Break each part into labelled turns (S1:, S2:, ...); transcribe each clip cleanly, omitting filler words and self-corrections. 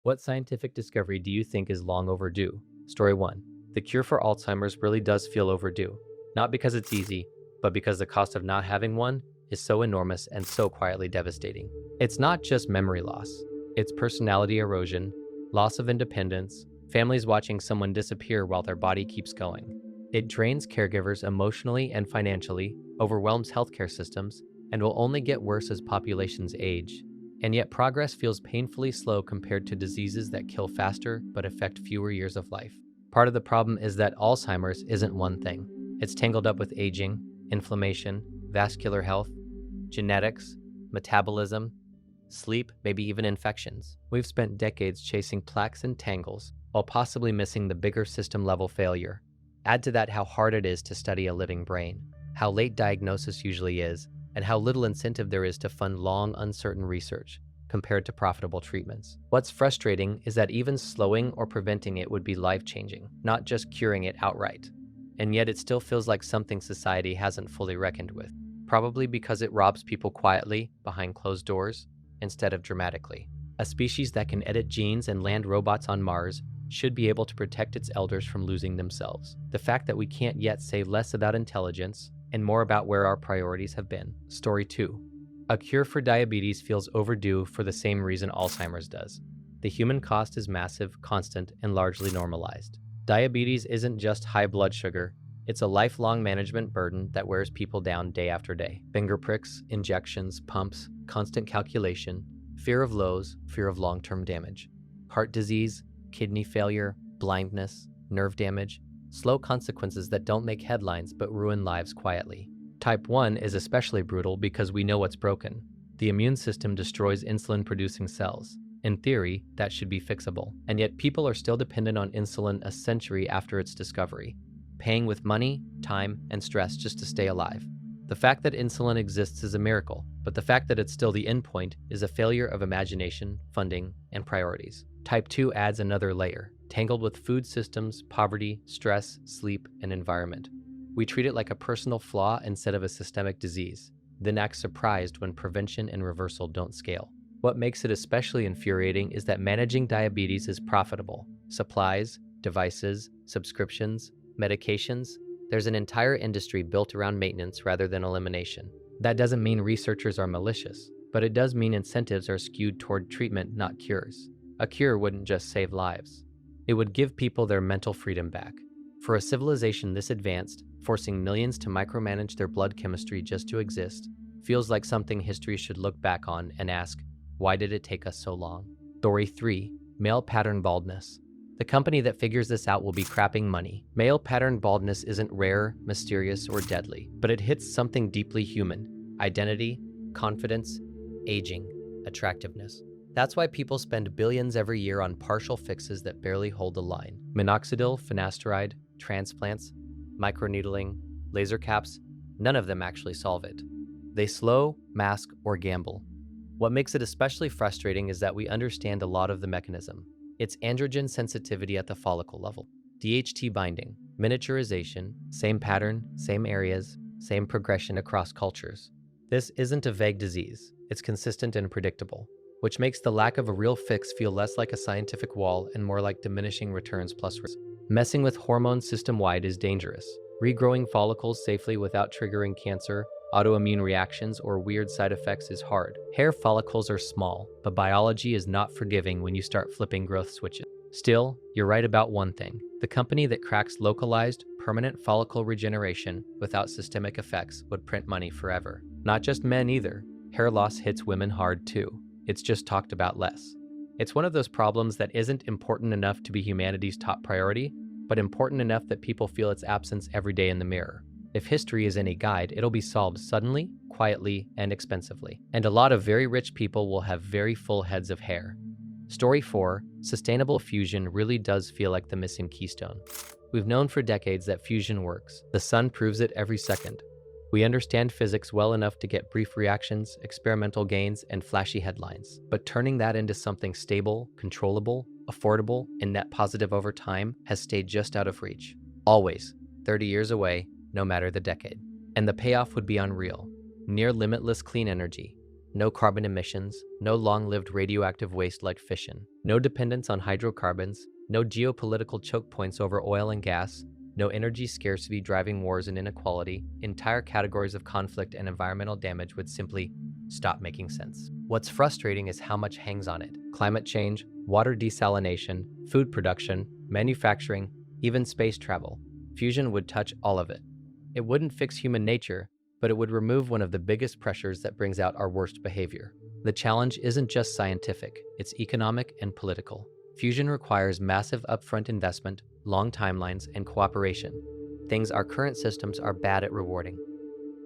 S1: What scientific discovery do you think is long overdue? Story 1. The cure for Alzheimer's really does feel overdue. Not because it's easy, but because the cost of not having one is so enormous and so quietly devastating. It's not just memory loss, it's personality erosion, loss of independence, families watching someone disappear while their body keeps going. It drains caregivers emotionally and financially, overwhelms healthcare systems, and will only get worse as populations age. And yet progress feels painfully slow compared to diseases that kill faster but affect fewer years of life. Part of the problem is that Alzheimer's isn't one thing. It's tangled up with aging, inflammation, vascular health, genetics, metabolism, sleep, maybe even infections. We've spent decades chasing plaques and tangles while possibly missing the bigger system-level failure. Add to that how hard it is to study a living brain, how late diagnosis usually is, and how little incentive there is to fund long, uncertain research compared to profitable treatments. What's frustrating is that even slowing or preventing it would be life-changing, not just curing it outright. And yet it still feels like something society hasn't fully reckoned with, probably because it robs people quietly, behind closed doors, instead of dramatically. A species that can edit genes and land robots on Mars should be able to protect its elders from losing themselves. The fact that we can't yet say less about intelligence and more about where our priorities have been. Story 2. A cure for diabetes feels overdue for the same reason Alzheimer's does. The human cost is massive, constant, and largely normalized. Diabetes isn't just high blood sugar, it's a lifelong management burden that wears people down day after day. Finger pricks, injections, pumps, constant calculation, fear of lows, fear of long-term damage. Heart disease, kidney failure, blindness, nerve damage, slow consequences that don't make headlines but ruin lives quietly. Type 1 is especially brutal because we know what's broken. The immune system destroys insulin-producing cells. In theory, that should be fixable. And yet people are still dependent on insulin a century after its discovery, paying with money, time, and stress just to stay alive. The fact that insulin exists is a miracle, but the fact that it's still the endpoint is a failure of imagination, funding, and priorities. Type 2 adds another layer, tangled with food systems, poverty, stress, sleep, and environment. We treat it like a personal flaw instead of a systemic disease, then act surprised when prevention and reversal don't scale. What makes it especially infuriating is that managing diabetes is profitable. Supplies, devices, subscriptions, medications, there's an entire industry built around maintenance rather than elimination. That doesn't mean researchers are malicious, but it does mean incentives are skewed toward treatment, not cures. A cure wouldn't just save lives. It would give people their mental freedom back. For a civilization this advanced, forcing millions to micromanage their blood chemistry just to exist, feels like something history should look back on and ask, why did it take us so long? Story 3. Male pattern baldness. The company that figures this out will be crapping money. Male pattern baldness isn't rare, mysterious, or deadly, but it hits something deeply human: identity, confidence, aging, attractiveness. That's why people spend billions every year on partial fixes that barely hold the line. Minoxidil, finasteride, transplants, microneedling, laser caps, none of them actually solve it. They slow, mask, or gamble. What makes it especially frustrating is that we understand a lot of the mechanism. It's androgen sensitivity at the follicle level, DHT binding, miniaturization, same pattern, same areas, same progression across cultures. This isn't a vague disease, it's consistent and predictable, which makes the lack of a real fix feel less like a scientific wall and more like diminishing returns plus risk. Messing with hormones system-wide is dangerous. Regrowing follicles safely without triggering cancer, autoimmune reactions, or weird side effects is hard. Hair follicles are small, but biology is not forgiving when you start flipping growth switches. Still, you're right about one thing. The company that cracks localized, permanent follicle regeneration without systemic effects would print money forever. Not just men either. Hair loss hits women hard too. It's just talked about less. It's one of those problems that isn't important enough to be humanity's top priority, but important enough that people feel its absence every day in the mirror. If history is any guide, it'll be solved suddenly, quietly, and expensively. And a lot of very rich people will have very full heads of hair. Story 4. Sustainable fusion really does feel like the missing keystone. We've known for decades that fusion works. The sun proves it every second. We understand physics well enough to get brief reactions, experimental gains, and flashy headlines. But turning that into something stable, controllable, affordable, and net positive over time has stayed just out of reach. Always, 30 years away, no matter the decade. And the payoff would be unreal. Near limitless clean energy, No carbon emissions, no long-lived radioactive waste like fission, no dependence on hydrocarbons, no geopolitical choke points over oil and gas, no energy scarcity driving wars and inequality. Entire categories of conflict and environmental damage would simply stop making sense. What's frustrating is how much hangs on it. Climate change, water desalination, food production, manufacturing, even space travel. Fusion would touch all of it. It wouldn't fix human nature, but it would remove one of the biggest pressures that brings out our worst behavior. The challenge isn't just scientific, it's economic and political. Fusion requires massive upfront investment, long timelines, and cooperation, things our current systems are bad at rewarding.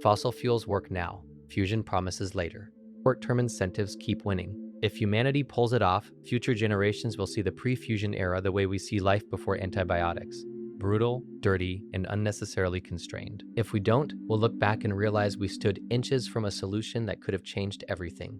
S1: Fossil fuels work now, fusion promises later. Short-term incentives keep winning. If humanity pulls it off, future generations will see the pre-fusion era the way we see life before antibiotics. Brutal, dirty, and unnecessarily constrained. If we don't, we'll look back and realize we stood inches from a solution that could have changed everything,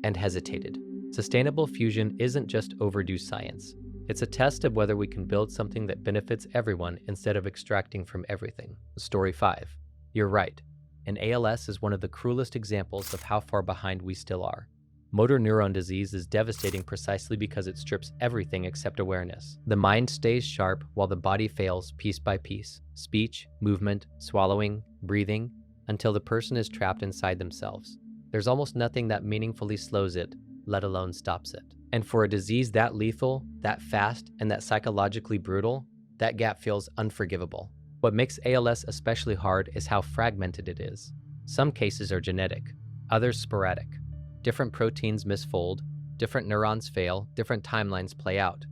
S1: and hesitated. Sustainable fusion isn't just overdue science. It's a test of whether we can build something that benefits everyone instead of extracting from everything. Story 5. You're right. And ALS is one of the cruelest examples of how far behind we still are. Motor neuron disease is devastating precisely because it strips everything except awareness. The mind stays sharp while the body fails piece by piece. Speech, movement, swallowing, breathing, until the person is trapped inside themselves. There's almost nothing that meaningfully slows it, let alone stops it. And for a disease that lethal, that fast, and that psychologically brutal, that gap feels unforgivable. What makes ALS especially hard is how fragmented it is. Some cases are genetic, others sporadic. Different proteins misfold, different neurons fail, different timelines play out.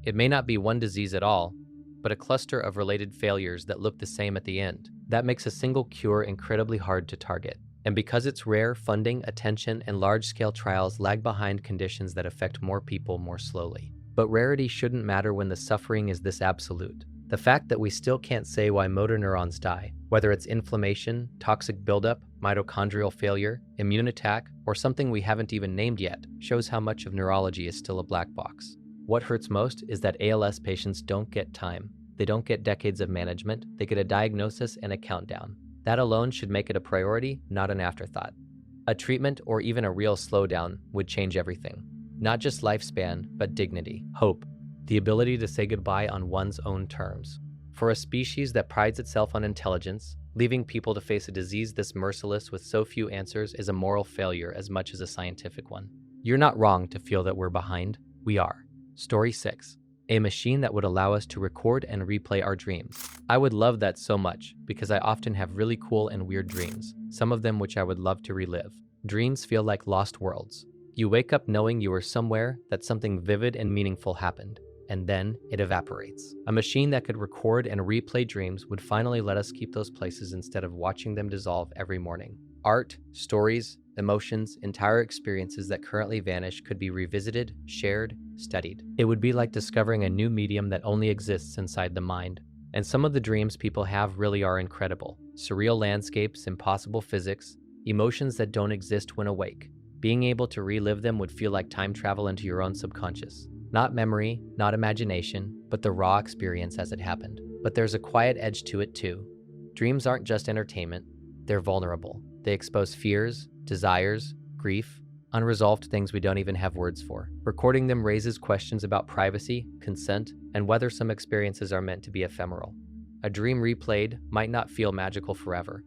S1: It may not be one disease at all, but a cluster of related failures that look the same at the end. That makes a single cure incredibly hard to target. And because it's rare, funding, attention, and large-scale trials lag behind conditions that affect more people more slowly. But rarity shouldn't matter when the suffering is this absolute. The fact that we still can't say why motor neurons die, whether it's inflammation, toxic buildup, mitochondrial failure, immune attack, or something we haven't even named yet, shows how much of neurology is still a black box. What hurts most is that ALS patients don't get time. They don't get decades of management, they get a diagnosis and a countdown. That alone should make it a priority, not an afterthought. A treatment or even a real slowdown would change everything. Not just lifespan, but dignity, hope, the ability to say goodbye on one's own terms. For a species that prides itself on intelligence, leaving people to face a disease this merciless with so few answers is a moral failure as much as a scientific one. You're not wrong to feel that we're behind. We are. Story 6. A machine that would allow us to record and replay our dreams. I would love that so much because I often have really cool and weird dreams, some of them which I would love to relive. Dreams feel like lost worlds. You wake up knowing you were somewhere, that something vivid and meaningful happened, and then it evaporates. A machine that could record and replay dreams would finally let us keep those places instead of watching them dissolve every morning. Art, stories, emotions, entire experiences that currently vanish could be revisited, shared, studied. It would be like discovering a new medium that only exists inside the mind. And some of the dreams people have really are incredible. Surreal landscapes, impossible physics, emotions that don't exist when awake. Being able to relive them would feel like time travel into your own subconscious. Not memory, not imagination, but the raw experience as it happened. But there's a quiet edge to it too. Dreams aren't just entertainment, they're vulnerable. They expose fears, desires, grief, unresolved things we don't even have words for. Recording them raises questions about privacy, consent, and whether some experiences are meant to be ephemeral. A dream replayed might not feel magical forever.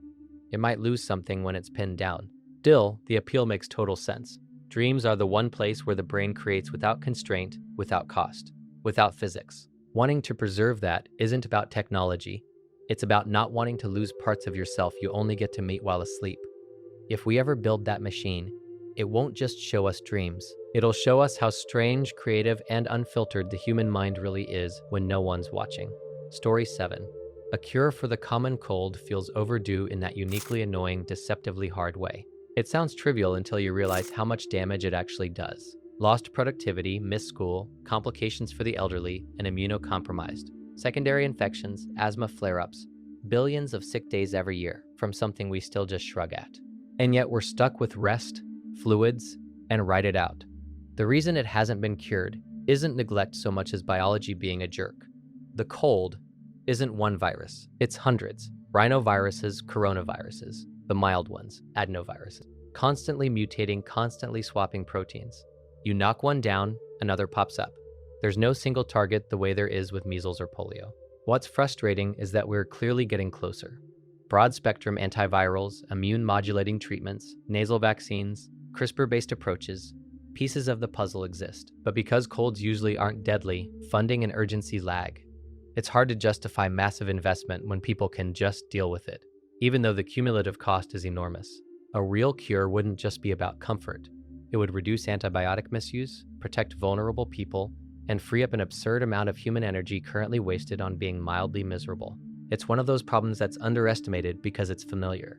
S1: It might lose something when it's pinned down. Still, the appeal makes total sense. Dreams are the one place where the brain creates without constraint, without cost, without physics. Wanting to preserve that isn't about technology. It's about not wanting to lose parts of yourself you only get to meet while asleep. If we ever build that machine, it won't just show us dreams. It'll show us how strange, creative, and unfiltered the human mind really is when no one's watching. Story 7. A cure for the common cold feels overdue in that uniquely annoying, deceptively hard way. It sounds trivial until you realize how much damage it actually does. Lost productivity, missed school, complications for the elderly, and immunocompromised. Secondary infections, asthma flare-ups. Billions of sick days every year from something we still just shrug at. And yet we're stuck with rest, fluids, and ride it out. The reason it hasn't been cured isn't neglect so much as biology being a jerk. The cold isn't one virus, it's hundreds. Rhinoviruses, coronaviruses, the mild ones, adenoviruses. constantly mutating, constantly swapping proteins. You knock one down, another pops up. There's no single target the way there is with measles or polio. What's frustrating is that we're clearly getting closer. Broad-spectrum antivirals, immune-modulating treatments, nasal vaccines, CRISPR-based approaches, pieces of the puzzle exist. But because colds usually aren't deadly, funding and urgency lag. It's hard to justify massive investment when people can just deal with it, even though the cumulative cost is enormous. A real cure wouldn't just be about comfort. It would reduce antibiotic misuse, protect vulnerable people, and free up an absurd amount of human energy currently wasted on being mildly miserable. It's one of those problems that's underestimated because it's familiar.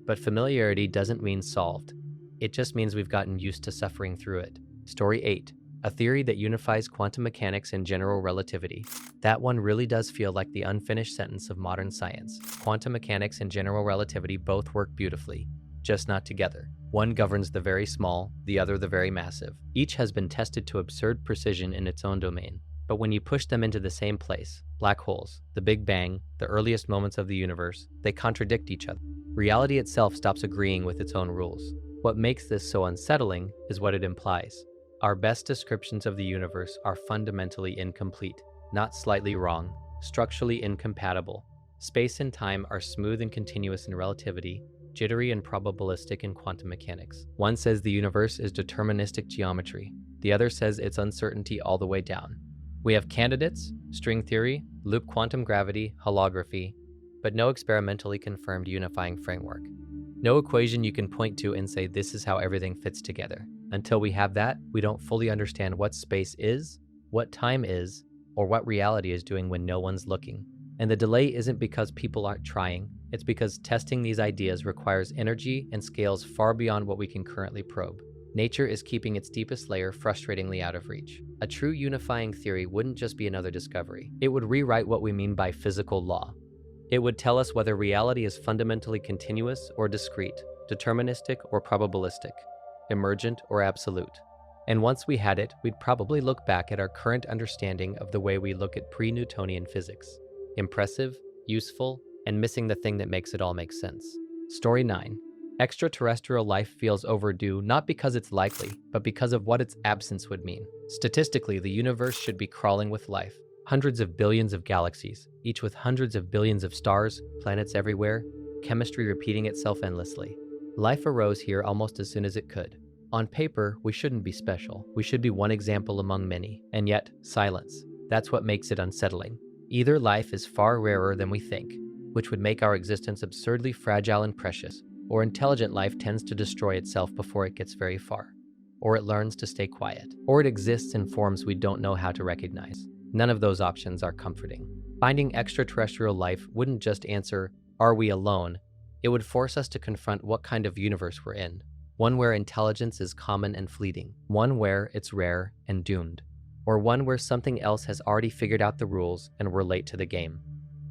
S1: But familiarity doesn't mean solved. It just means we've gotten used to suffering through it. Story 8. A theory that unifies quantum mechanics and general relativity. That one really does feel like the unfinished sentence of modern science. Quantum mechanics and general relativity both work beautifully, just not together. One governs the very small, the other the very massive. Each has been tested to absurd precision in its own domain. But when you push them into the same place, black holes, the Big Bang, the earliest moments of the universe, they contradict each other. Reality itself stops agreeing with its own rules. What makes this so unsettling is what it implies. Our best descriptions of the universe are fundamentally incomplete, not slightly wrong, structurally incompatible. Space and time are smooth and continuous in relativity, jittery and probabilistic in quantum mechanics. One says the universe is deterministic geometry. The other says it's uncertainty all the way down. We have candidates, string theory, loop quantum gravity, holography, but no experimentally confirmed unifying framework. No equation you can point to and say this is how everything fits together. Until we have that, we don't fully understand what space is, what time is, or what reality is doing when no one's looking. And the delay isn't because people aren't trying, it's because testing these ideas requires energy and scales far beyond what we can currently probe. Nature is keeping its deepest layer frustratingly out of reach. A true unifying theory wouldn't just be another discovery. It would rewrite what we mean by physical law. It would tell us whether reality is fundamentally continuous or discrete, deterministic or probabilistic, emergent or absolute. And once we had it, we'd probably look back at our current understanding of the way we look at pre-Newtonian physics. Impressive, useful, and missing the thing that makes it all make sense. Story 9. Extraterrestrial life feels overdue not because it's likely, but because of what its absence would mean. Statistically, the universe should be crawling with life. Hundreds of billions of galaxies, each with hundreds of billions of stars, planets everywhere, chemistry repeating itself endlessly. Life arose here almost as soon as it could. On paper, we shouldn't be special. We should be one example among many. And yet, silence. That's what makes it unsettling. Either life is far rarer than we think, which would make our existence absurdly fragile and precious, or intelligent life tends to destroy itself before it gets very far, or it learns to stay quiet, or it exists in forms we don't know how to recognize. None of those options are comforting. Finding extraterrestrial life wouldn't just answer, are we alone? It would force us to confront what kind of universe we're in. One where intelligence is common and fleeting, one where it's rare and doomed, or one where something else has already figured out the rules and we're late to the game.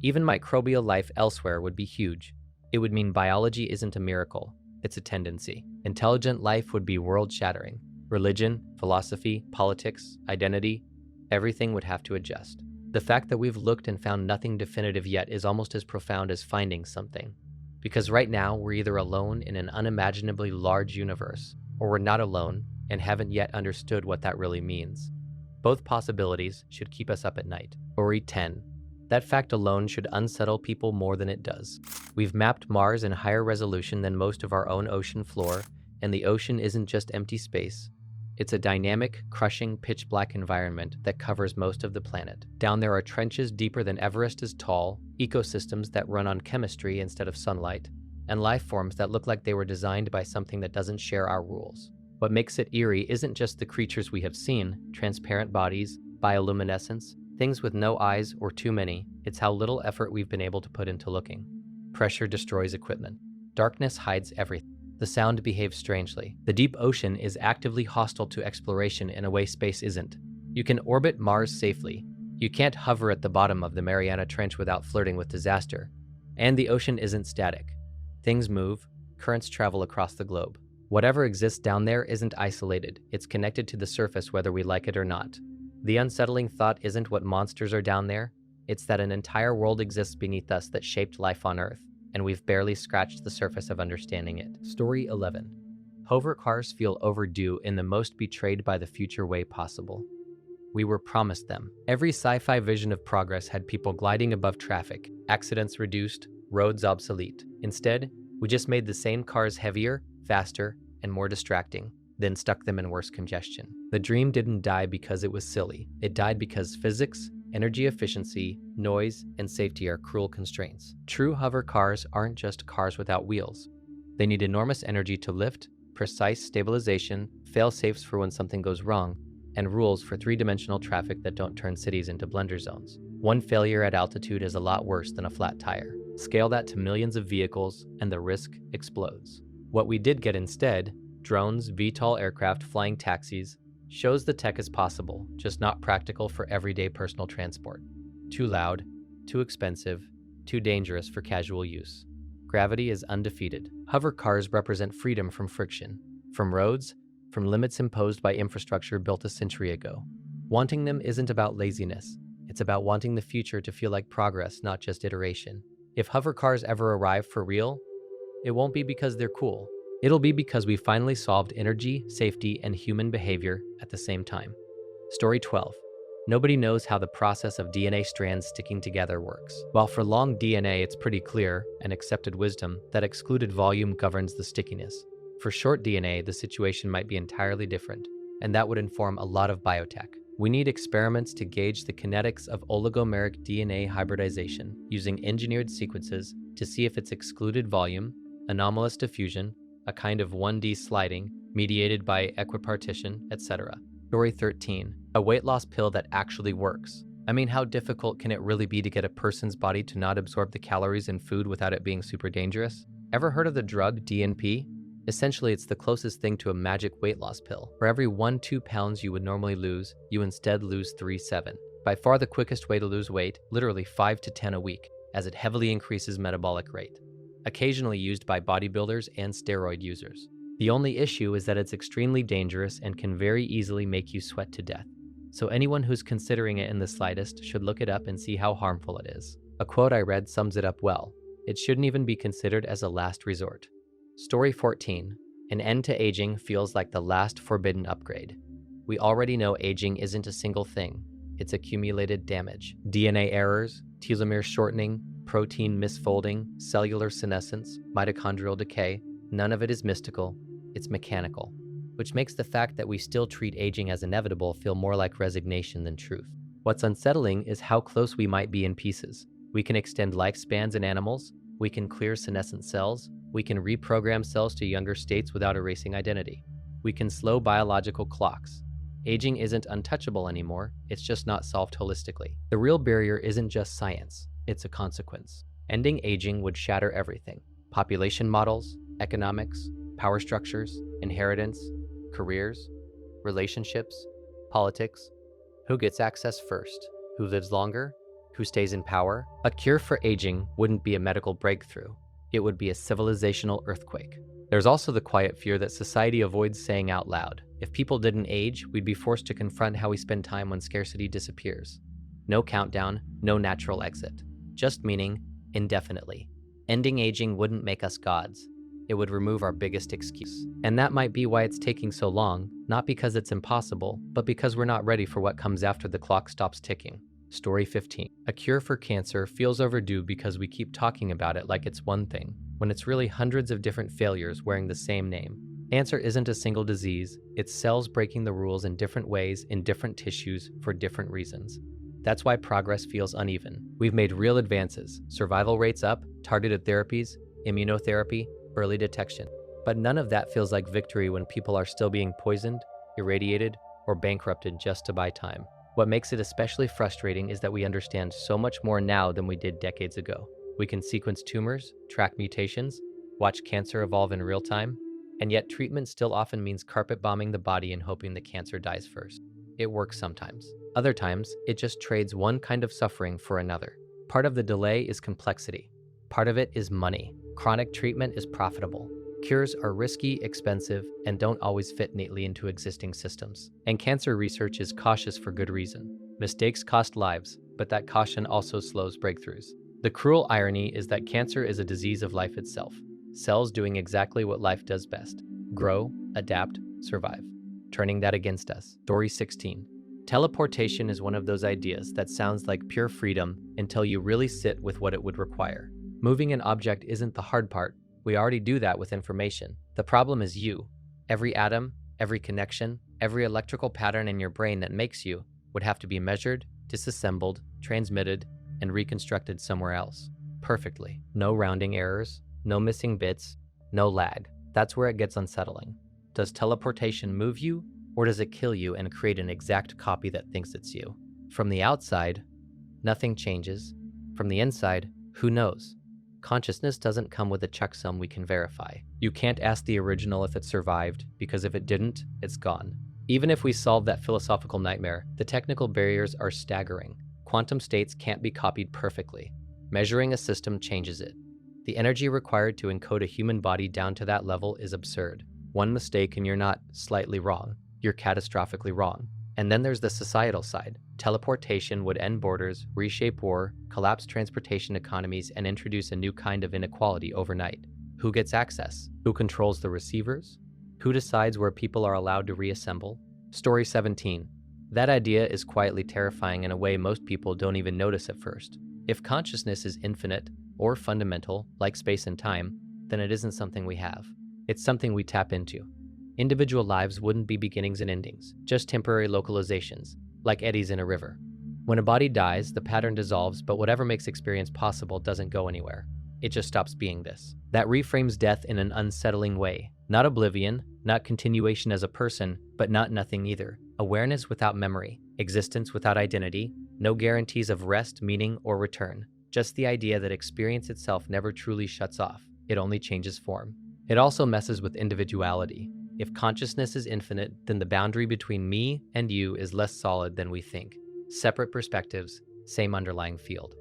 S1: Even microbial life elsewhere would be huge. It would mean biology isn't a miracle, it's a tendency. Intelligent life would be world-shattering. Religion, philosophy, politics, identity, everything would have to adjust. The fact that we've looked and found nothing definitive yet is almost as profound as finding something. Because right now, we're either alone in an unimaginably large universe, or we're not alone and haven't yet understood what that really means. Both possibilities should keep us up at night. Story 10. That fact alone should unsettle people more than it does. We've mapped Mars in higher resolution than most of our own ocean floor, and the ocean isn't just empty space. It's a dynamic, crushing, pitch-black environment that covers most of the planet. Down there are trenches deeper than Everest is tall, ecosystems that run on chemistry instead of sunlight, and life forms that look like they were designed by something that doesn't share our rules. What makes it eerie isn't just the creatures we have seen, transparent bodies, bioluminescence, things with no eyes or too many, it's how little effort we've been able to put into looking. Pressure destroys equipment. Darkness hides everything. The sound behaves strangely. The deep ocean is actively hostile to exploration in a way space isn't. You can orbit Mars safely. You can't hover at the bottom of the Mariana Trench without flirting with disaster. And the ocean isn't static. Things move, currents travel across the globe. Whatever exists down there isn't isolated. It's connected to the surface whether we like it or not. The unsettling thought isn't what monsters are down there. It's that an entire world exists beneath us that shaped life on Earth, and we've barely scratched the surface of understanding it. Story 11. Hover cars feel overdue in the most betrayed by the future way possible. We were promised them. Every sci-fi vision of progress had people gliding above traffic, accidents reduced, roads obsolete. Instead, we just made the same cars heavier, faster, and more distracting, then stuck them in worse congestion. The dream didn't die because it was silly. It died because physics, energy efficiency, noise, and safety are cruel constraints. True hover cars aren't just cars without wheels. They need enormous energy to lift, precise stabilization, fail-safes for when something goes wrong, and rules for three-dimensional traffic that don't turn cities into blender zones. One failure at altitude is a lot worse than a flat tire. Scale that to millions of vehicles, and the risk explodes. What we did get instead, drones, VTOL aircraft, flying taxis, shows the tech is possible, just not practical for everyday personal transport. Too loud, too expensive, too dangerous for casual use. Gravity is undefeated. Hover cars represent freedom from friction, from roads, from limits imposed by infrastructure built a century ago. Wanting them isn't about laziness. It's about wanting the future to feel like progress, not just iteration. If hover cars ever arrive for real, it won't be because they're cool. It'll be because we finally solved energy, safety, and human behavior at the same time. Story 12. Nobody knows how the process of DNA strands sticking together works. While for long DNA it's pretty clear, and accepted wisdom, that excluded volume governs the stickiness. For short DNA, the situation might be entirely different, and that would inform a lot of biotech. We need experiments to gauge the kinetics of oligomeric DNA hybridization using engineered sequences to see if it's excluded volume, anomalous diffusion, a kind of 1D sliding mediated by equipartition, etc. Story 13. A weight loss pill that actually works. I mean, how difficult can it really be to get a person's body to not absorb the calories in food without it being super dangerous? Ever heard of the drug DNP? Essentially, it's the closest thing to a magic weight loss pill. For every 1-2 pounds you would normally lose, you instead lose 3-7. By far the quickest way to lose weight, literally 5 to 10 a week, as it heavily increases metabolic rate. Occasionally used by bodybuilders and steroid users. The only issue is that it's extremely dangerous and can very easily make you sweat to death. So anyone who's considering it in the slightest should look it up and see how harmful it is. A quote I read sums it up well. It shouldn't even be considered as a last resort. Story 14. An end to aging feels like the last forbidden upgrade. We already know aging isn't a single thing. It's accumulated damage. DNA errors, telomere shortening, protein misfolding, cellular senescence, mitochondrial decay. None of it is mystical. It's mechanical. Which makes the fact that we still treat aging as inevitable feel more like resignation than truth. What's unsettling is how close we might be in pieces. We can extend lifespans in animals. We can clear senescent cells. We can reprogram cells to younger states without erasing identity. We can slow biological clocks. Aging isn't untouchable anymore, it's just not solved holistically. The real barrier isn't just science, it's a consequence. Ending aging would shatter everything. Population models, economics, power structures, inheritance, careers, relationships, politics. Who gets access first? Who lives longer? Who stays in power? A cure for aging wouldn't be a medical breakthrough. It would be a civilizational earthquake. There's also the quiet fear that society avoids saying out loud. If people didn't age, we'd be forced to confront how we spend time when scarcity disappears. No countdown, no natural exit. Just meaning, indefinitely. Ending aging wouldn't make us gods. It would remove our biggest excuse. And that might be why it's taking so long, not because it's impossible, but because we're not ready for what comes after the clock stops ticking. Story 15. A cure for cancer feels overdue because we keep talking about it like it's one thing, when it's really hundreds of different failures wearing the same name. Cancer isn't a single disease, it's cells breaking the rules in different ways in different tissues for different reasons. That's why progress feels uneven. We've made real advances, survival rates up, targeted therapies, immunotherapy, early detection. But none of that feels like victory when people are still being poisoned, irradiated, or bankrupted just to buy time. What makes it especially frustrating is that we understand so much more now than we did decades ago. We can sequence tumors, track mutations, watch cancer evolve in real time, and yet treatment still often means carpet bombing the body and hoping the cancer dies first. It works sometimes. Other times, it just trades one kind of suffering for another. Part of the delay is complexity. Part of it is money. Chronic treatment is profitable. Cures are risky, expensive, and don't always fit neatly into existing systems. And cancer research is cautious for good reason. Mistakes cost lives, but that caution also slows breakthroughs. The cruel irony is that cancer is a disease of life itself, cells doing exactly what life does best: grow, adapt, survive, turning that against us. Story 16. Teleportation is one of those ideas that sounds like pure freedom until you really sit with what it would require. Moving an object isn't the hard part. We already do that with information. The problem is you. Every atom, every connection, every electrical pattern in your brain that makes you would have to be measured, disassembled, transmitted, and reconstructed somewhere else. Perfectly. No rounding errors, no missing bits, no lag. That's where it gets unsettling. Does teleportation move you, or does it kill you and create an exact copy that thinks it's you? From the outside, nothing changes. From the inside, who knows? Consciousness doesn't come with a checksum we can verify. You can't ask the original if it survived, because if it didn't, it's gone. Even if we solve that philosophical nightmare, the technical barriers are staggering. Quantum states can't be copied perfectly. Measuring a system changes it. The energy required to encode a human body down to that level is absurd. One mistake and you're not slightly wrong, you're catastrophically wrong. And then there's the societal side. Teleportation would end borders, reshape war, collapse transportation economies, and introduce a new kind of inequality overnight. Who gets access? Who controls the receivers? Who decides where people are allowed to reassemble? Story 17. That idea is quietly terrifying in a way most people don't even notice at first. If consciousness is infinite or fundamental, like space and time, then it isn't something we have. It's something we tap into. Individual lives wouldn't be beginnings and endings, just temporary localizations, like eddies in a river. When a body dies, the pattern dissolves, but whatever makes experience possible doesn't go anywhere. It just stops being this. That reframes death in an unsettling way. Not oblivion, not continuation as a person, but not nothing either. Awareness without memory, existence without identity, no guarantees of rest, meaning, or return. Just the idea that experience itself never truly shuts off. It only changes form. It also messes with individuality. If consciousness is infinite, then the boundary between me and you is less solid than we think. Separate perspectives, same underlying field.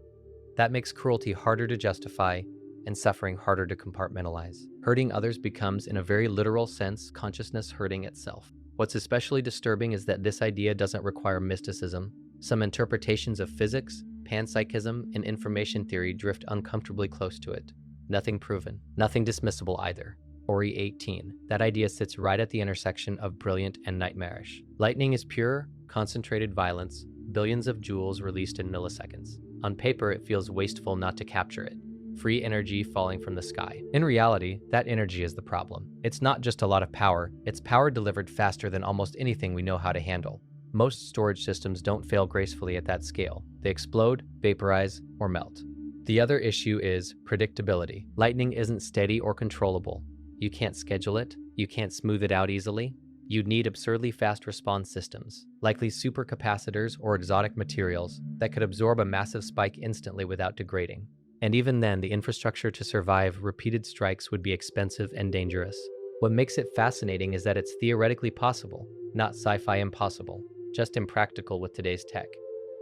S1: That makes cruelty harder to justify and suffering harder to compartmentalize. Hurting others becomes, in a very literal sense, consciousness hurting itself. What's especially disturbing is that this idea doesn't require mysticism. Some interpretations of physics, panpsychism, and information theory drift uncomfortably close to it. Nothing proven, nothing dismissible either. Story 18. That idea sits right at the intersection of brilliant and nightmarish. Lightning is pure, concentrated violence, billions of joules released in milliseconds. On paper, it feels wasteful not to capture it. Free energy falling from the sky. In reality, that energy is the problem. It's not just a lot of power, it's power delivered faster than almost anything we know how to handle. Most storage systems don't fail gracefully at that scale. They explode, vaporize, or melt. The other issue is predictability. Lightning isn't steady or controllable. You can't schedule it, you can't smooth it out easily. You'd need absurdly fast response systems, likely supercapacitors or exotic materials that could absorb a massive spike instantly without degrading. And even then, the infrastructure to survive repeated strikes would be expensive and dangerous. What makes it fascinating is that it's theoretically possible, not sci-fi impossible, just impractical with today's tech.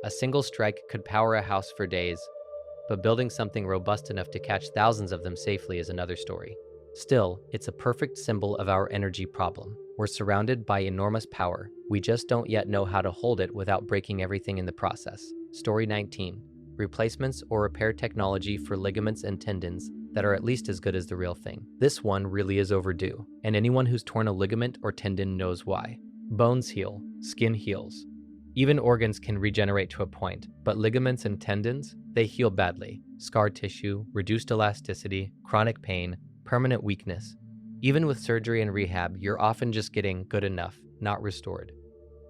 S1: A single strike could power a house for days, but building something robust enough to catch thousands of them safely is another story. Still, it's a perfect symbol of our energy problem. We're surrounded by enormous power. We just don't yet know how to hold it without breaking everything in the process. Story 19. Replacements or repair technology for ligaments and tendons that are at least as good as the real thing. This one really is overdue, and anyone who's torn a ligament or tendon knows why. Bones heal, skin heals. Even organs can regenerate to a point, but ligaments and tendons, they heal badly. Scar tissue, reduced elasticity, chronic pain, permanent weakness. Even with surgery and rehab, you're often just getting good enough, not restored.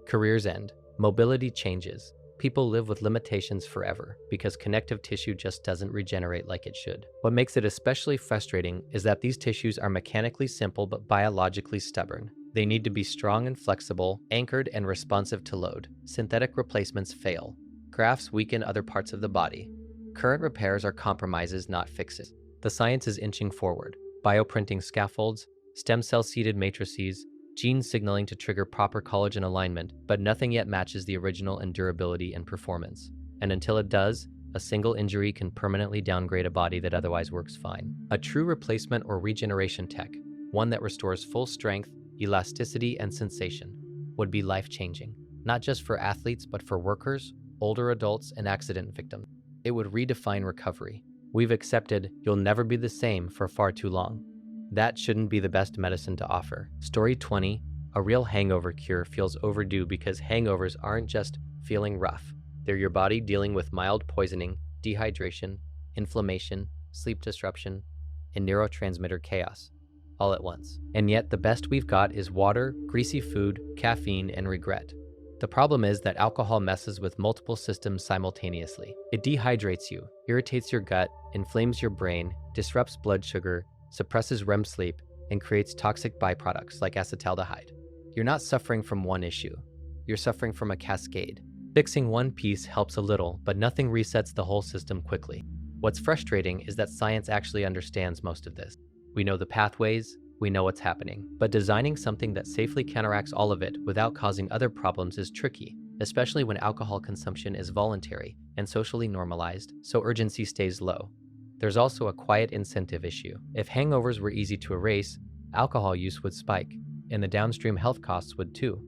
S1: Careers end. Mobility changes. People live with limitations forever because connective tissue just doesn't regenerate like it should. What makes it especially frustrating is that these tissues are mechanically simple but biologically stubborn. They need to be strong and flexible, anchored and responsive to load. Synthetic replacements fail. Grafts weaken other parts of the body. Current repairs are compromises, not fixes. The science is inching forward. Bioprinting scaffolds, stem cell-seeded matrices, gene signaling to trigger proper collagen alignment, but nothing yet matches the original in durability and performance. And until it does, a single injury can permanently downgrade a body that otherwise works fine. A true replacement or regeneration tech, one that restores full strength, elasticity, and sensation, would be life-changing, not just for athletes, but for workers, older adults, and accident victims. It would redefine recovery. We've accepted you'll never be the same for far too long. That shouldn't be the best medicine to offer. Story 20. A real hangover cure feels overdue because hangovers aren't just feeling rough. They're your body dealing with mild poisoning, dehydration, inflammation, sleep disruption, and neurotransmitter chaos all at once. And yet the best we've got is water, greasy food, caffeine, and regret. The problem is that alcohol messes with multiple systems simultaneously. It dehydrates you, irritates your gut, inflames your brain, disrupts blood sugar, suppresses REM sleep, and creates toxic byproducts like acetaldehyde. You're not suffering from one issue. You're suffering from a cascade. Fixing one piece helps a little, but nothing resets the whole system quickly. What's frustrating is that science actually understands most of this. We know the pathways, we know what's happening, but designing something that safely counteracts all of it without causing other problems is tricky, especially when alcohol consumption is voluntary and socially normalized, so urgency stays low. There's also a quiet incentive issue. If hangovers were easy to erase, alcohol use would spike, and the downstream health costs would too.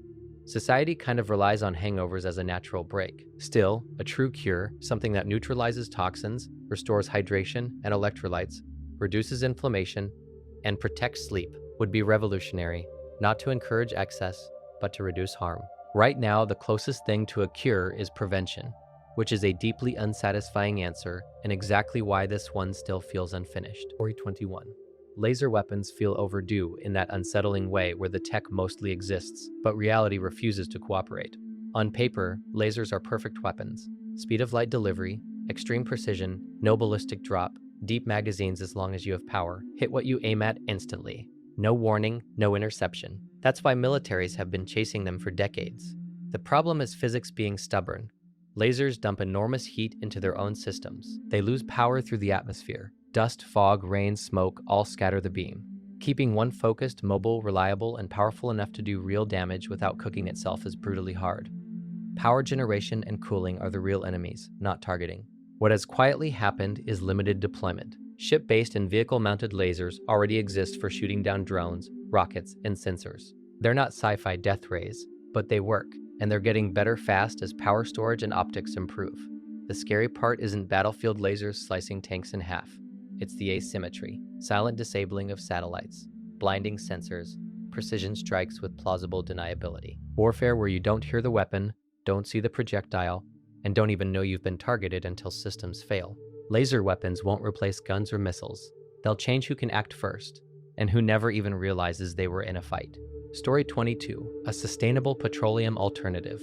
S1: Society kind of relies on hangovers as a natural break. Still, a true cure, something that neutralizes toxins, restores hydration and electrolytes, reduces inflammation, and protects sleep, would be revolutionary, not to encourage excess, but to reduce harm. Right now, the closest thing to a cure is prevention, which is a deeply unsatisfying answer, and exactly why this one still feels unfinished. Story 21. Laser weapons feel overdue in that unsettling way where the tech mostly exists, but reality refuses to cooperate. On paper, lasers are perfect weapons. Speed of light delivery, extreme precision, no ballistic drop, deep magazines as long as you have power, hit what you aim at instantly. No warning, no interception. That's why militaries have been chasing them for decades. The problem is physics being stubborn. Lasers dump enormous heat into their own systems. They lose power through the atmosphere. Dust, fog, rain, smoke all scatter the beam. Keeping one focused, mobile, reliable, and powerful enough to do real damage without cooking itself is brutally hard. Power generation and cooling are the real enemies, not targeting. What has quietly happened is limited deployment. Ship-based and vehicle-mounted lasers already exist for shooting down drones, rockets, and sensors. They're not sci-fi death rays, but they work, and they're getting better fast as power storage and optics improve. The scary part isn't battlefield lasers slicing tanks in half. It's the asymmetry, silent disabling of satellites, blinding sensors, precision strikes with plausible deniability. Warfare where you don't hear the weapon, don't see the projectile, and don't even know you've been targeted until systems fail. Laser weapons won't replace guns or missiles. They'll change who can act first, and who never even realizes they were in a fight. Story 22. A sustainable petroleum alternative.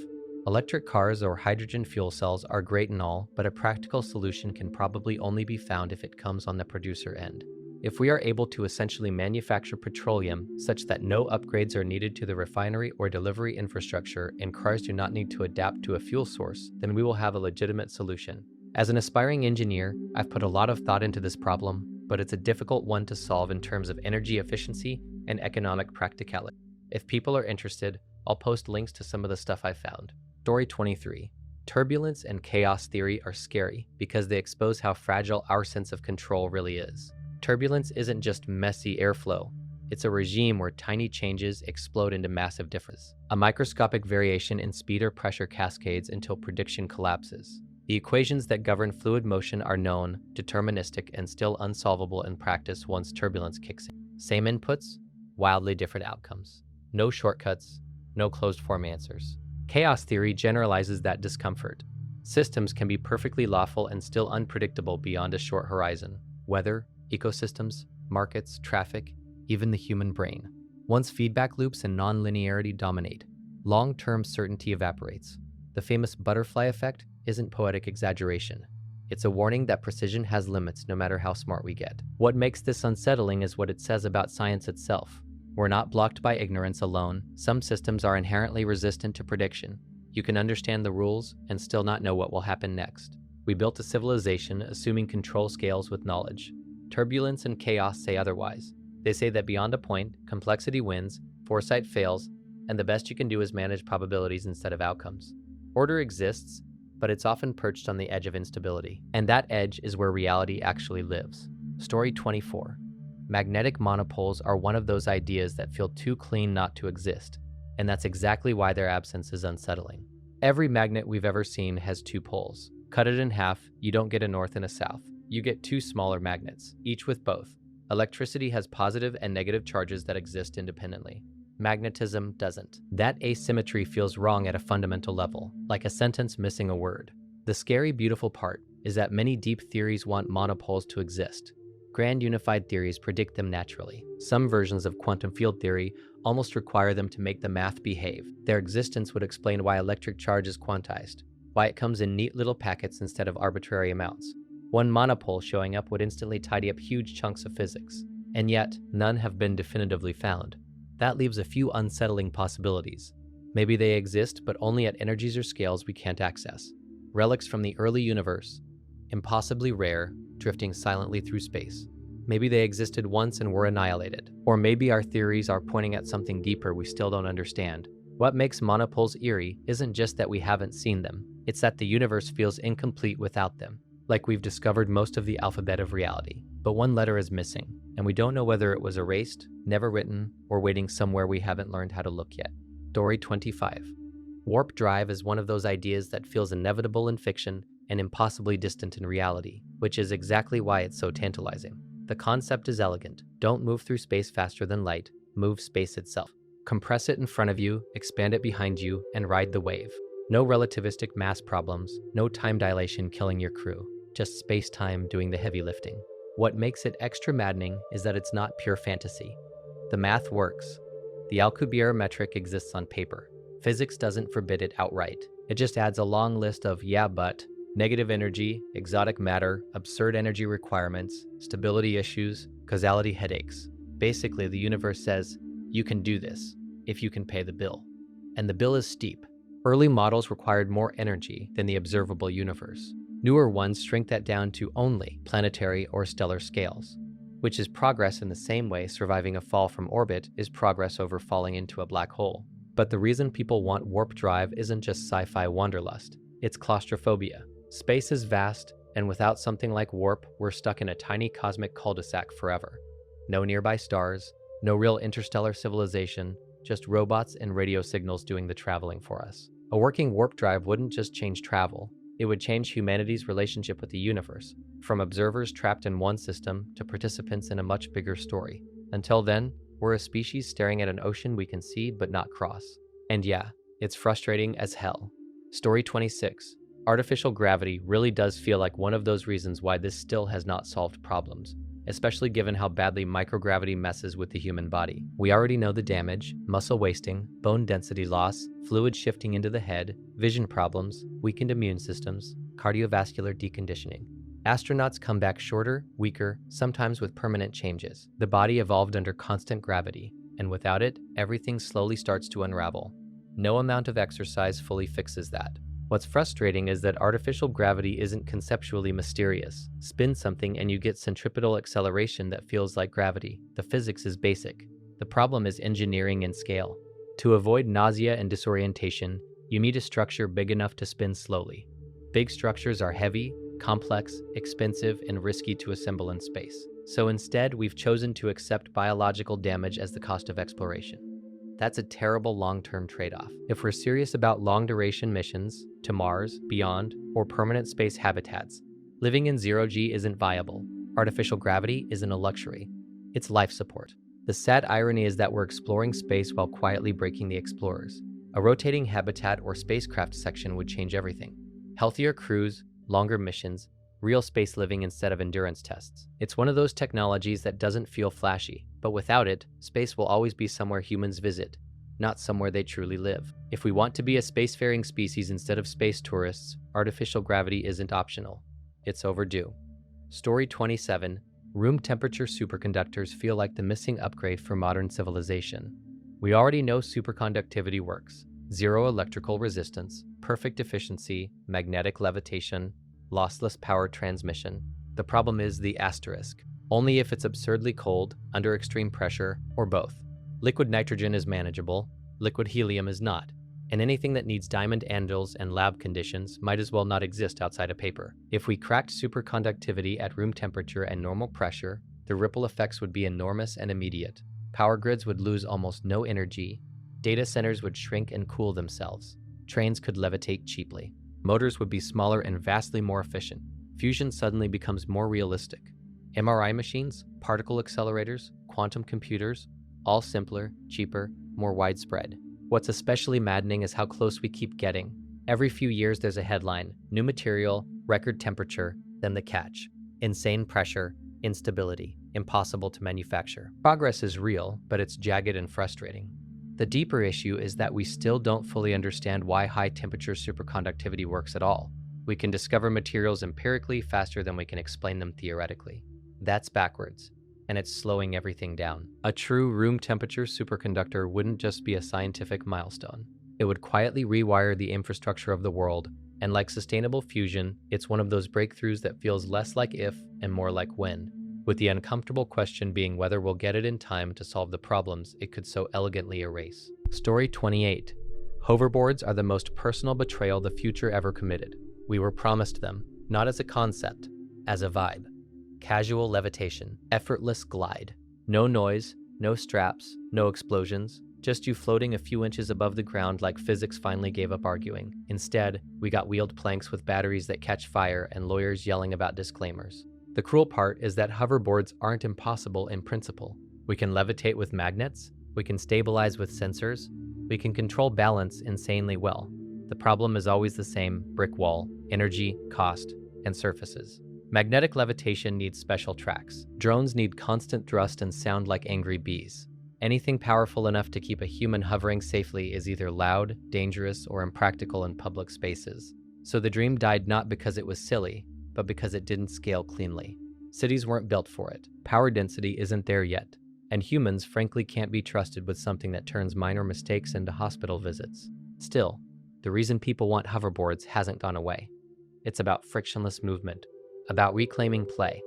S1: Electric cars or hydrogen fuel cells are great and all, but a practical solution can probably only be found if it comes on the producer end. If we are able to essentially manufacture petroleum such that no upgrades are needed to the refinery or delivery infrastructure and cars do not need to adapt to a fuel source, then we will have a legitimate solution. As an aspiring engineer, I've put a lot of thought into this problem, but it's a difficult one to solve in terms of energy efficiency and economic practicality. If people are interested, I'll post links to some of the stuff I found. Story 23. Turbulence and chaos theory are scary because they expose how fragile our sense of control really is. Turbulence isn't just messy airflow. It's a regime where tiny changes explode into massive differences. A microscopic variation in speed or pressure cascades until prediction collapses. The equations that govern fluid motion are known, deterministic, and still unsolvable in practice once turbulence kicks in. Same inputs, wildly different outcomes. No shortcuts, no closed-form answers. Chaos theory generalizes that discomfort. Systems can be perfectly lawful and still unpredictable beyond a short horizon. Weather, ecosystems, markets, traffic, even the human brain. Once feedback loops and nonlinearity dominate, long-term certainty evaporates. The famous butterfly effect isn't poetic exaggeration. It's a warning that precision has limits no matter how smart we get. What makes this unsettling is what it says about science itself. We're not blocked by ignorance alone. Some systems are inherently resistant to prediction. You can understand the rules and still not know what will happen next. We built a civilization assuming control scales with knowledge. Turbulence and chaos say otherwise. They say that beyond a point, complexity wins, foresight fails, and the best you can do is manage probabilities instead of outcomes. Order exists, but it's often perched on the edge of instability. And that edge is where reality actually lives. Story 24. Magnetic monopoles are one of those ideas that feel too clean not to exist, and that's exactly why their absence is unsettling. Every magnet we've ever seen has two poles. Cut it in half, you don't get a north and a south. You get two smaller magnets, each with both, Electricity has positive and negative charges that exist independently. Magnetism doesn't. That asymmetry feels wrong at a fundamental level, like a sentence missing a word. The scary, beautiful part is that many deep theories want monopoles to exist. Grand unified theories predict them naturally. Some versions of quantum field theory almost require them to make the math behave. Their existence would explain why electric charge is quantized, why it comes in neat little packets instead of arbitrary amounts. One monopole showing up would instantly tidy up huge chunks of physics. And yet, none have been definitively found. That leaves a few unsettling possibilities. Maybe they exist, but only at energies or scales we can't access. Relics from the early universe, impossibly rare, drifting silently through space. Maybe they existed once and were annihilated. Or maybe our theories are pointing at something deeper we still don't understand. What makes monopoles eerie isn't just that we haven't seen them, it's that the universe feels incomplete without them. Like we've discovered most of the alphabet of reality, but one letter is missing, and we don't know whether it was erased, never written, or waiting somewhere we haven't learned how to look yet. Story 25. Warp drive is one of those ideas that feels inevitable in fiction and impossibly distant in reality, which is exactly why it's so tantalizing. The concept is elegant. Don't move through space faster than light, move space itself. Compress it in front of you, expand it behind you, and ride the wave. No relativistic mass problems, no time dilation killing your crew, just space-time doing the heavy lifting. What makes it extra maddening is that it's not pure fantasy. The math works. The Alcubierre metric exists on paper. Physics doesn't forbid it outright. It just adds a long list of yeah but, negative energy, exotic matter, absurd energy requirements, stability issues, causality headaches. Basically, the universe says, you can do this, if you can pay the bill. And the bill is steep. Early models required more energy than the observable universe. Newer ones shrink that down to only planetary or stellar scales, which is progress in the same way surviving a fall from orbit is progress over falling into a black hole. But the reason people want warp drive isn't just sci-fi wanderlust, it's claustrophobia. Space is vast, and without something like warp, we're stuck in a tiny cosmic cul-de-sac forever. No nearby stars, no real interstellar civilization, just robots and radio signals doing the traveling for us. A working warp drive wouldn't just change travel, it would change humanity's relationship with the universe, from observers trapped in one system to participants in a much bigger story. Until then, we're a species staring at an ocean we can see but not cross. And yeah, it's frustrating as hell. Story 26. Artificial gravity really does feel like one of those reasons why this still has not solved problems, especially given how badly microgravity messes with the human body. We already know the damage: muscle wasting, bone density loss, fluid shifting into the head, vision problems, weakened immune systems, cardiovascular deconditioning. Astronauts come back shorter, weaker, sometimes with permanent changes. The body evolved under constant gravity, and without it, everything slowly starts to unravel. No amount of exercise fully fixes that. What's frustrating is that artificial gravity isn't conceptually mysterious. Spin something and you get centripetal acceleration that feels like gravity. The physics is basic. The problem is engineering and scale. To avoid nausea and disorientation, you need a structure big enough to spin slowly. Big structures are heavy, complex, expensive, and risky to assemble in space. So instead, we've chosen to accept biological damage as the cost of exploration. That's a terrible long-term trade-off. If we're serious about long-duration missions to Mars, beyond, or permanent space habitats, living in zero-G isn't viable. Artificial gravity isn't a luxury. It's life support. The sad irony is that we're exploring space while quietly breaking the explorers. A rotating habitat or spacecraft section would change everything. Healthier crews, longer missions, real space living instead of endurance tests. It's one of those technologies that doesn't feel flashy, but without it, space will always be somewhere humans visit, not somewhere they truly live. If we want to be a spacefaring species instead of space tourists, artificial gravity isn't optional. It's overdue. Story 27. Room temperature superconductors feel like the missing upgrade for modern civilization. We already know superconductivity works. Zero electrical resistance, perfect efficiency, magnetic levitation, lossless power transmission. The problem is the asterisk. Only if it's absurdly cold, under extreme pressure, or both. Liquid nitrogen is manageable, liquid helium is not. And anything that needs diamond anvils and lab conditions might as well not exist outside of paper. If we cracked superconductivity at room temperature and normal pressure, the ripple effects would be enormous and immediate. Power grids would lose almost no energy. Data centers would shrink and cool themselves. Trains could levitate cheaply. Motors would be smaller and vastly more efficient. Fusion suddenly becomes more realistic. MRI machines, particle accelerators, quantum computers, all simpler, cheaper, more widespread. What's especially maddening is how close we keep getting. Every few years there's a headline: new material, record temperature, then the catch: insane pressure, instability, impossible to manufacture. Progress is real, but it's jagged and frustrating. The deeper issue is that we still don't fully understand why high-temperature superconductivity works at all. We can discover materials empirically faster than we can explain them theoretically. That's backwards, and it's slowing everything down. A true room-temperature superconductor wouldn't just be a scientific milestone. It would quietly rewire the infrastructure of the world, and like sustainable fusion, it's one of those breakthroughs that feels less like if and more like when, with the uncomfortable question being whether we'll get it in time to solve the problems it could so elegantly erase. Story 28. Hoverboards are the most personal betrayal the future ever committed. We were promised them, not as a concept, as a vibe. Casual levitation, effortless glide. No noise, no straps, no explosions, just you floating a few inches above the ground like physics finally gave up arguing. Instead, we got wheeled planks with batteries that catch fire and lawyers yelling about disclaimers. The cruel part is that hoverboards aren't impossible in principle. We can levitate with magnets, we can stabilize with sensors, we can control balance insanely well. The problem is always the same: brick wall, energy, cost, and surfaces. Magnetic levitation needs special tracks. Drones need constant thrust and sound like angry bees. Anything powerful enough to keep a human hovering safely is either loud, dangerous, or impractical in public spaces. So the dream died not because it was silly, but because it didn't scale cleanly. Cities weren't built for it. Power density isn't there yet. And humans frankly can't be trusted with something that turns minor mistakes into hospital visits. Still, the reason people want hoverboards hasn't gone away. It's about frictionless movement, about reclaiming play,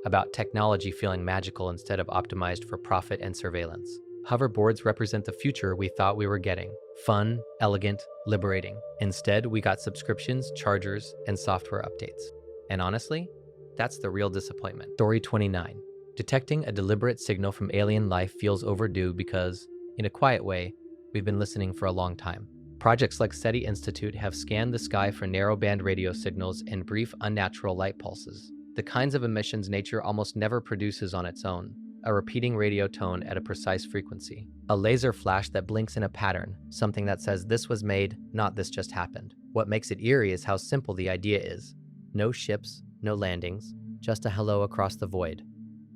S1: about technology feeling magical instead of optimized for profit and surveillance. Hoverboards represent the future we thought we were getting: fun, elegant, liberating. Instead, we got subscriptions, chargers, and software updates. And honestly, that's the real disappointment. Story 29. Detecting a deliberate signal from alien life feels overdue because, in a quiet way, we've been listening for a long time. Projects like SETI Institute have scanned the sky for narrowband radio signals and brief, unnatural light pulses, the kinds of emissions nature almost never produces on its own: a repeating radio tone at a precise frequency, a laser flash that blinks in a pattern, something that says this was made, not this just happened. What makes it eerie is how simple the idea is. No ships, no landings, just a hello across the void.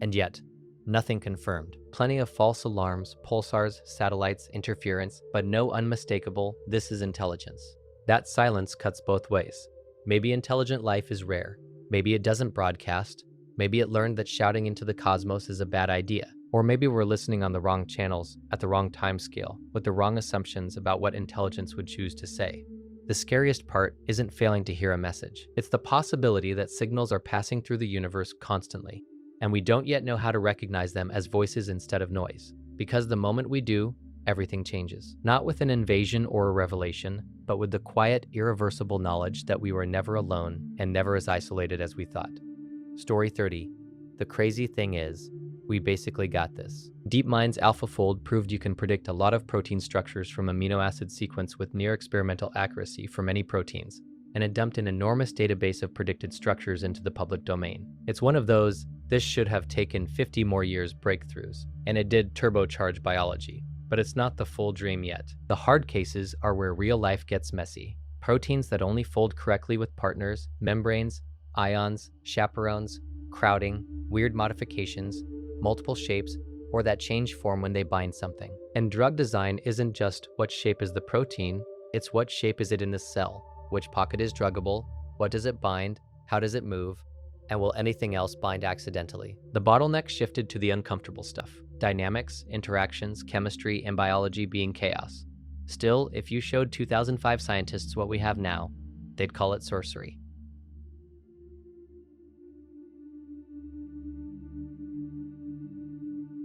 S1: And yet, nothing confirmed. Plenty of false alarms, pulsars, satellites, interference, but no unmistakable, this is intelligence. That silence cuts both ways. Maybe intelligent life is rare. Maybe it doesn't broadcast. Maybe it learned that shouting into the cosmos is a bad idea. Or maybe we're listening on the wrong channels, at the wrong time scale, with the wrong assumptions about what intelligence would choose to say. The scariest part isn't failing to hear a message. It's the possibility that signals are passing through the universe constantly, and we don't yet know how to recognize them as voices instead of noise. Because the moment we do, everything changes. Not with an invasion or a revelation, but with the quiet, irreversible knowledge that we were never alone and never as isolated as we thought. Story 30. The crazy thing is, we basically got this. DeepMind's AlphaFold proved you can predict a lot of protein structures from amino acid sequence with near experimental accuracy for many proteins, and it dumped an enormous database of predicted structures into the public domain. It's one of those, this should have taken 50 more years breakthroughs, and it did turbocharge biology. But it's not the full dream yet. The hard cases are where real life gets messy. Proteins that only fold correctly with partners, membranes, ions, chaperones, crowding, weird modifications, multiple shapes, or that change form when they bind something. And drug design isn't just what shape is the protein, it's what shape is it in the cell, which pocket is druggable, what does it bind, how does it move, and will anything else bind accidentally? The bottleneck shifted to the uncomfortable stuff: dynamics, interactions, chemistry, and biology being chaos. Still, if you showed 2005 scientists what we have now, they'd call it sorcery.